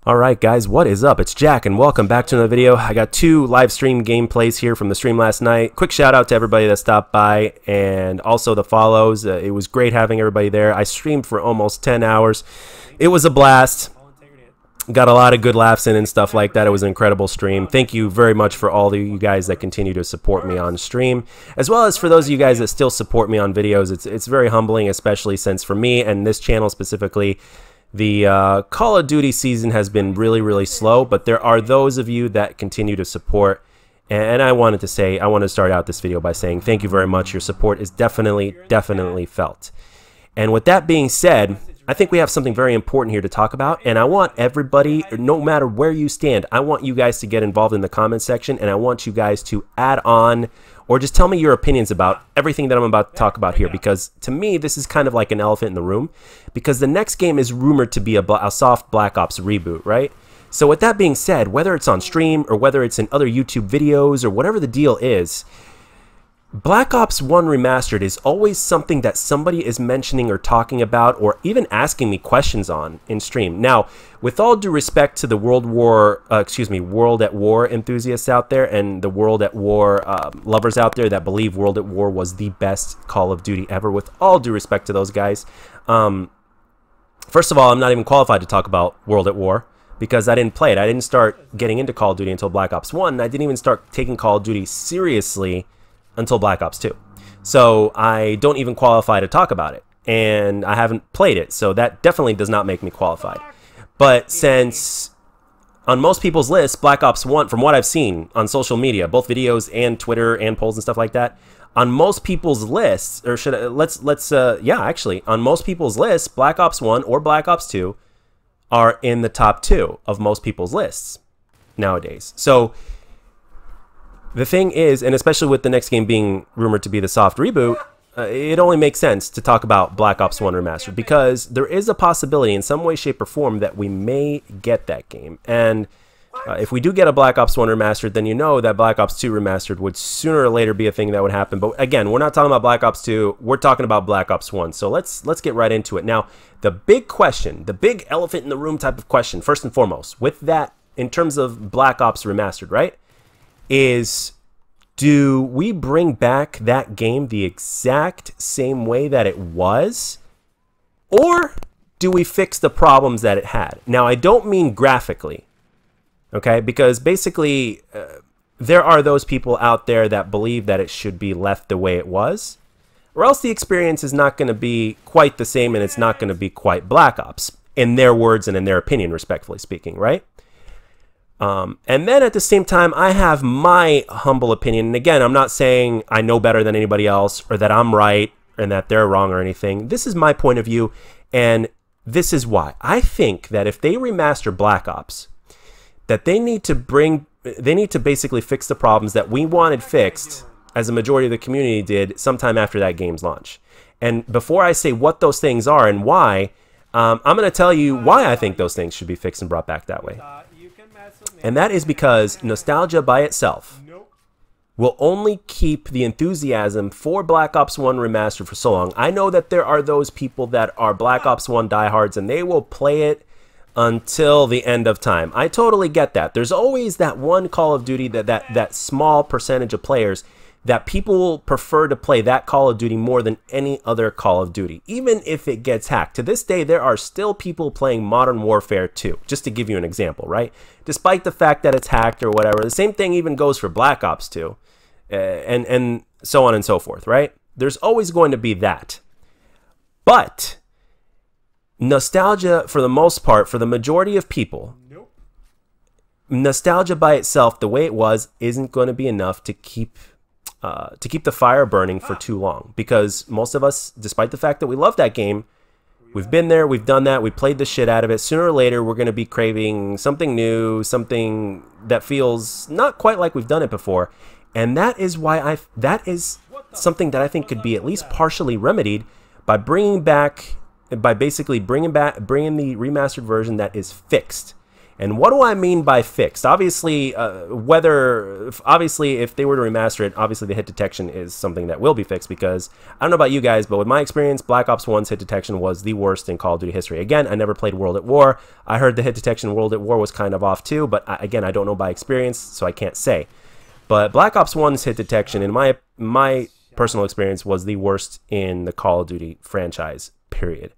Alright guys, what is up? It's Jack and welcome back to another video. I got two live stream gameplays here from the stream last night. Quick shout out to everybody that stopped by and also the follows. It was great having everybody there. I streamed for almost 10 hours. It was a blast. Got a lot of good laughs in and stuff like that. It was an incredible stream. Thank you very much for all of you guys that continue to support me on stream, as well as for those of you guys that still support me on videos. It's very humbling, especially since for me and this channel specifically, the Call of Duty season has been really slow, but there are those of you that continue to support, and I want to start out this video by saying thank you very much. Your support is definitely felt. And with that being said, I think we have something very important here to talk about, and I want everybody, no matter where you stand, I want you guys to get involved in the comment section, and I want you guys to add on or just tell me your opinions about everything that I'm about to talk about here, because to me this is kind of like an elephant in the room, because the next game is rumored to be a soft Black Ops reboot, right? So with that being said, whether it's on stream or whether it's in other YouTube videos or whatever the deal is, Black Ops 1 Remastered is always something that somebody is mentioning or talking about or even asking me questions on in stream. Now, with all due respect to the World at War enthusiasts out there and the World at War lovers out there that believe World at War was the best Call of Duty ever, with all due respect to those guys, first of all, I'm not even qualified to talk about World at War because I didn't play it. I didn't start getting into Call of Duty until Black Ops 1. I didn't even start taking Call of Duty seriously until Black Ops 2. So I don't even qualify to talk about it, and I haven't played it, so that definitely does not make me qualified. But since on most people's lists, Black Ops 1, from what I've seen on social media, both videos and Twitter and polls and stuff like that, on most people's lists, or should I, actually, on most people's lists, Black Ops 1 or Black Ops 2 are in the top 2 of most people's lists nowadays. So the thing is, and especially with the next game being rumored to be the soft reboot, it only makes sense to talk about Black Ops 1 Remastered, because there is a possibility in some way, shape, or form that we may get that game. And if we do get a Black Ops 1 Remastered, then you know that Black Ops 2 Remastered would sooner or later be a thing that would happen. But again, we're not talking about Black Ops 2, we're talking about Black Ops 1. So let's get right into it. Now, the big question, the big elephant in the room type of question, first and foremost, with that, in terms of Black Ops Remastered, right, is, do we bring back that game the exact same way that it was, or do we fix the problems that it had? Now, I don't mean graphically, okay, because basically there are those people out there that believe that it should be left the way it was, or else the experience is not going to be quite the same and it's not going to be quite Black Ops, in their words and in their opinion, respectfully speaking, right? And then at the same time, I have my humble opinion. And again, I'm not saying I know better than anybody else or that I'm right and that they're wrong or anything. This is my point of view, and this is why. I think that if they remaster Black Ops, that they need to basically fix the problems that we wanted fixed, as a majority of the community did, sometime after that game's launch. And before I say what those things are and why, I'm going to tell you why I think those things should be fixed and brought back that way. And that is because nostalgia by itself will only keep the enthusiasm for Black Ops 1 Remastered for so long. I know that there are those people that are Black Ops 1 diehards and they will play it until the end of time. I totally get that. There's always that one Call of Duty, that small percentage of players that people prefer to play that Call of Duty more than any other Call of Duty, even if it gets hacked. To this day, there are still people playing Modern Warfare 2, just to give you an example, right? Despite the fact that it's hacked or whatever. The same thing even goes for Black Ops 2, and so on and so forth, right? There's always going to be that. But nostalgia, for the most part, for the majority of people, nostalgia by itself, the way it was, isn't going to be enough to keep the fire burning for too long, because most of us, despite the fact that we love that game, we've been there, we've done that, we played the shit out of it. Sooner or later, we're going to be craving something new, something that feels not quite like we've done it before. And that is why that is something that I think could be at least partially remedied by basically bringing the remastered version that is fixed. And what do I mean by fixed? Obviously, obviously if they were to remaster it, obviously the hit detection is something that will be fixed, because I don't know about you guys, but with my experience, Black Ops 1's hit detection was the worst in Call of Duty history. Again, I never played World at War. I heard the hit detection in World at War was kind of off too, but again, I don't know by experience, so I can't say. But Black Ops 1's hit detection, in my personal experience, was the worst in the Call of Duty franchise, period.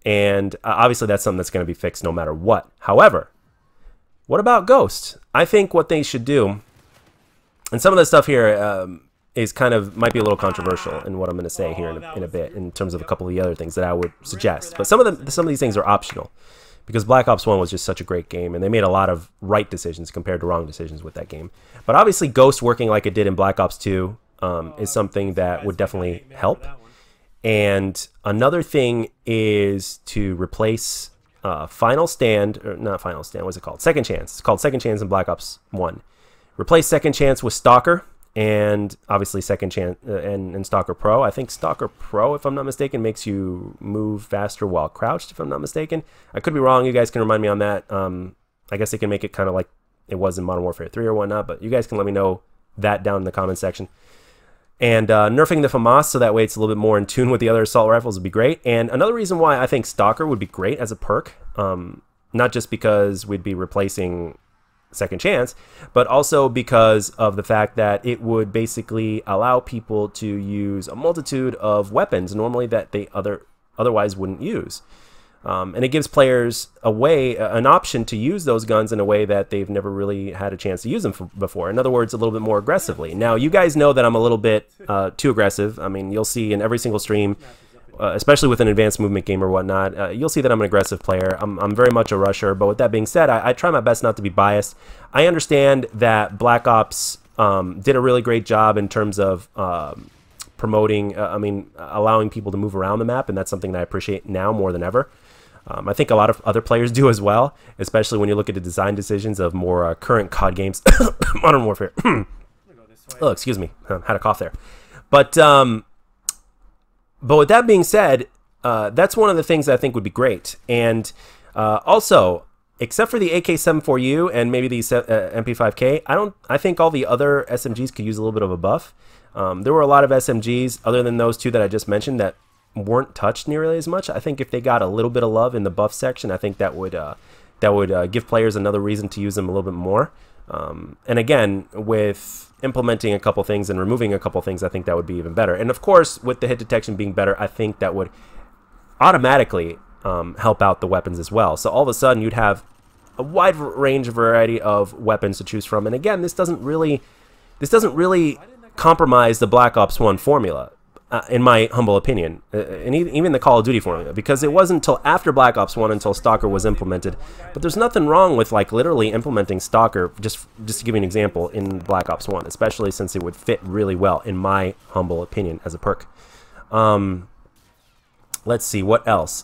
And obviously that's something that's going to be fixed no matter what. However, what about Ghost? I think what they should do, and some of the stuff here is kind of, might be a little controversial in what I'm going to say here in a bit, in terms of a couple of the other things that I would suggest. But some of these things are optional, because Black Ops 1 was just such a great game, and they made a lot of right decisions compared to wrong decisions with that game. But obviously Ghost working like it did in Black Ops 2 is something that would definitely help. And another thing is to replace Final Stand, or not Final Stand, what's it called? Second Chance. It's called Second Chance in Black Ops 1. Replace Second Chance with Stalker, and obviously Second Chance and Stalker Pro. I think Stalker Pro, if I'm not mistaken, makes you move faster while crouched, if I'm not mistaken. I could be wrong. You guys can remind me on that. I guess they can make it kind of like it was in Modern Warfare 3 or whatnot, but you guys can let me know that down in the comment section. And nerfing the FAMAS so that way it's a little bit more in tune with the other assault rifles would be great. And another reason why I think Stalker would be great as a perk, not just because we'd be replacing Second Chance, but also because of the fact that it would basically allow people to use a multitude of weapons normally that they otherwise wouldn't use. And it gives players an option to use those guns in a way that they've never really had a chance to use them before. In other words, a little bit more aggressively. Now, you guys know that I'm a little bit too aggressive. I mean, you'll see in every single stream, especially with an advanced movement game or whatnot, you'll see that I'm an aggressive player. I'm very much a rusher. But with that being said, I try my best not to be biased. I understand that Black Ops did a really great job in terms of promoting, allowing people to move around the map, and that's something that I appreciate now more than ever. I think a lot of other players do as well, especially when you look at the design decisions of more current COD games. Modern Warfare. Oh, excuse me. Had a cough there. But with that being said, that's one of the things that I think would be great. And also, except for the AK-74U and maybe the MP5K, I think all the other SMGs could use a little bit of a buff. There were a lot of SMGs, other than those two that I just mentioned, that weren't touched nearly as much. I think if they got a little bit of love in the buff section, I think that would give players another reason to use them a little bit more. And again, with implementing a couple things and removing a couple things, I think that would be even better. And of course, with the hit detection being better, I think that would automatically help out the weapons as well. So all of a sudden, you'd have a wide range of variety of weapons to choose from. And again, this doesn't really compromise the Black Ops 1 formula. In my humble opinion, and even the Call of Duty formula, because it wasn't until after Black Ops 1 until Stalker was implemented. But there's nothing wrong with like literally implementing Stalker, just to give you an example, in Black Ops 1, especially since it would fit really well, in my humble opinion, as a perk. Let's see, what else?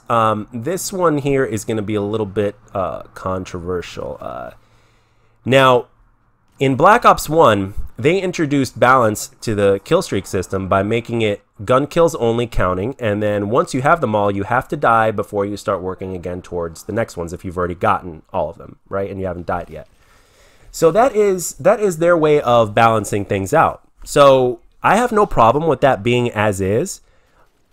This one here is going to be a little bit controversial. Now, in Black Ops 1, they introduced balance to the kill streak system by making it gun kills only counting, and then once you have them all, you have to die before you start working again towards the next ones if you've already gotten all of them, right? And you haven't died yet. So that is their way of balancing things out. So I have no problem with that being as is,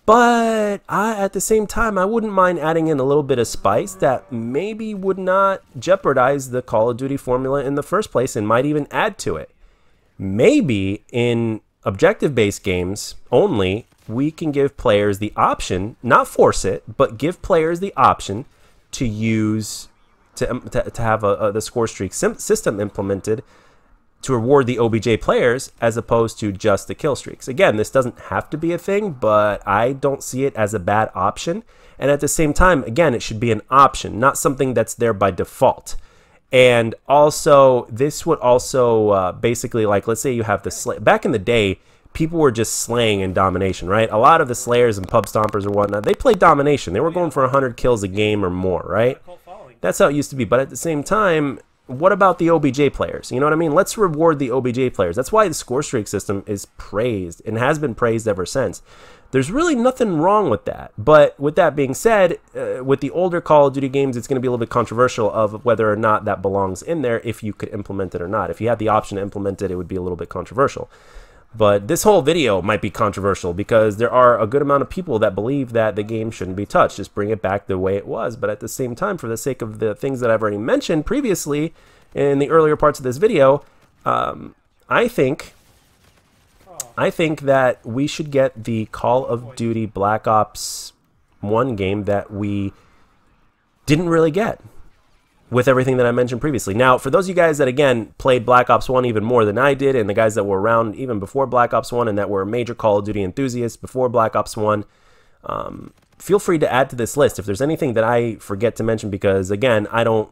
but at the same time, I wouldn't mind adding in a little bit of spice that maybe would not jeopardize the Call of Duty formula in the first place and might even add to it. Maybe in objective-based games only, we can give players the option, not force it, but give players the option to use, to have the score streak system implemented to reward the OBJ players as opposed to just the kill streaks. Again, this doesn't have to be a thing, but I don't see it as a bad option. And at the same time, again, it should be an option, not something that's there by default. And also, this would also basically, like, let's say you have the back in the day, people were just slaying in domination, right? A lot of the slayers and pub stompers or whatnot, they played domination. They were going for 100 kills a game or more, right? That's how it used to be. But at the same time, what about the OBJ players? You know what I mean? Let's reward the OBJ players. That's why the score streak system is praised and has been praised ever since. There's really nothing wrong with that. But with that being said, with the older Call of Duty games, it's going to be a little bit controversial of whether or not that belongs in there, if you could implement it or not. If you had the option to implement it, it would be a little bit controversial. But this whole video might be controversial because there are a good amount of people that believe that the game shouldn't be touched. Just bring it back the way it was. But at the same time, for the sake of the things that I've already mentioned previously in the earlier parts of this video, I think that we should get the Call of Duty Black Ops 1 game that we didn't really get with everything that I mentioned previously. Now, for those of you guys that, again, played Black Ops 1 even more than I did, and the guys that were around even before Black Ops 1 and that were major Call of Duty enthusiasts before Black Ops 1, feel free to add to this list if there's anything that I forget to mention, because, again, I don't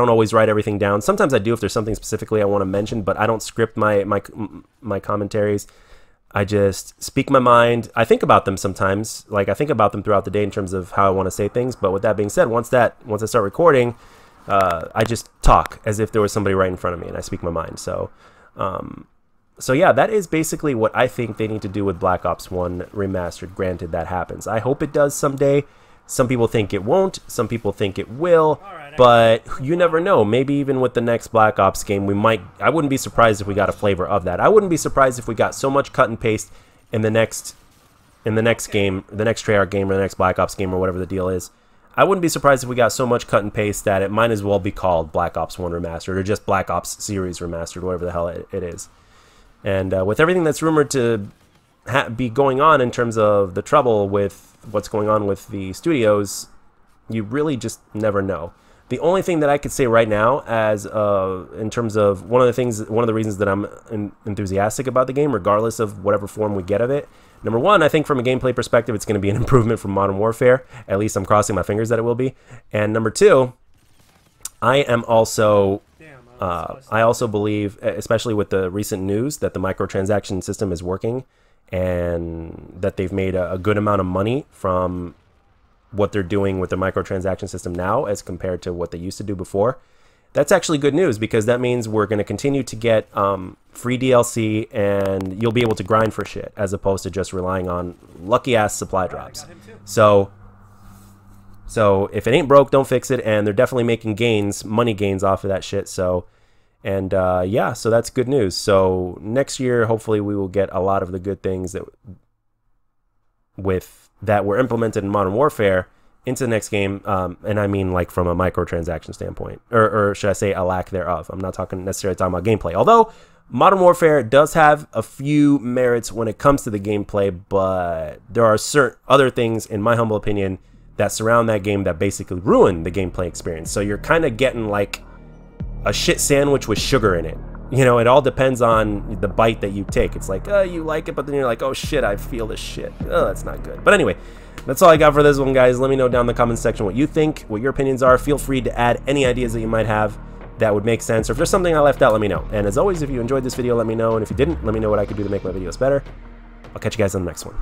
always write everything down. Sometimes I do if there's something specifically I want to mention, but I don't script my commentaries. I just speak my mind. I think about them sometimes. Like, I think about them throughout the day in terms of how I want to say things. But with that being said, once I start recording, I just talk as if there was somebody right in front of me, and I speak my mind. So yeah, that is basically what I think they need to do with Black Ops 1 Remastered. Granted, that happens. I hope it does someday. Some people think it won't. Some people think it will. But you never know. Maybe even with the next Black Ops game, we might. I wouldn't be surprised if we got a flavor of that. I wouldn't be surprised if we got so much cut and paste in the next game, the next Treyarch game, or the next Black Ops game, or whatever the deal is. I wouldn't be surprised if we got so much cut and paste that it might as well be called Black Ops 1 Remastered, or just Black Ops Series Remastered, whatever the hell it is. And with everything that's rumored to be going on in terms of the trouble with what's going on with the studios, you really just never know. The only thing that I could say right now, as in terms of one of the reasons that I'm enthusiastic about the game, regardless of whatever form we get of it, number one, I think from a gameplay perspective, it's going to be an improvement from Modern Warfare. At least I'm crossing my fingers that it will be. And number two, I also believe, especially with the recent news, that the microtransaction system is working, and that they've made a good amount of money from what they're doing with the microtransaction system now as compared to what they used to do before. That's actually good news, because that means we're going to continue to get free DLC, and you'll be able to grind for shit as opposed to just relying on lucky ass supply drops. So if it ain't broke, don't fix it, and they're definitely making money gains off of that shit. So yeah, so that's good news. So next year, hopefully, we will get a lot of the good things that were implemented in Modern Warfare into the next game, and I mean like from a microtransaction standpoint, or should I say a lack thereof. I'm not necessarily talking about gameplay, although Modern Warfare does have a few merits when it comes to the gameplay, but there are certain other things, in my humble opinion, that surround that game that basically ruin the gameplay experience. So you're kind of getting like a shit sandwich with sugar in it. You know, it all depends on the bite that you take. It's like, you like it, but then you're like, oh shit, I feel this shit. Oh, that's not good. But anyway, that's all I got for this one, guys. Let me know down in the comments section what you think, what your opinions are. Feel free to add any ideas that you might have that would make sense. Or if there's something I left out, let me know. And as always, if you enjoyed this video, let me know. And if you didn't, let me know what I could do to make my videos better. I'll catch you guys on the next one.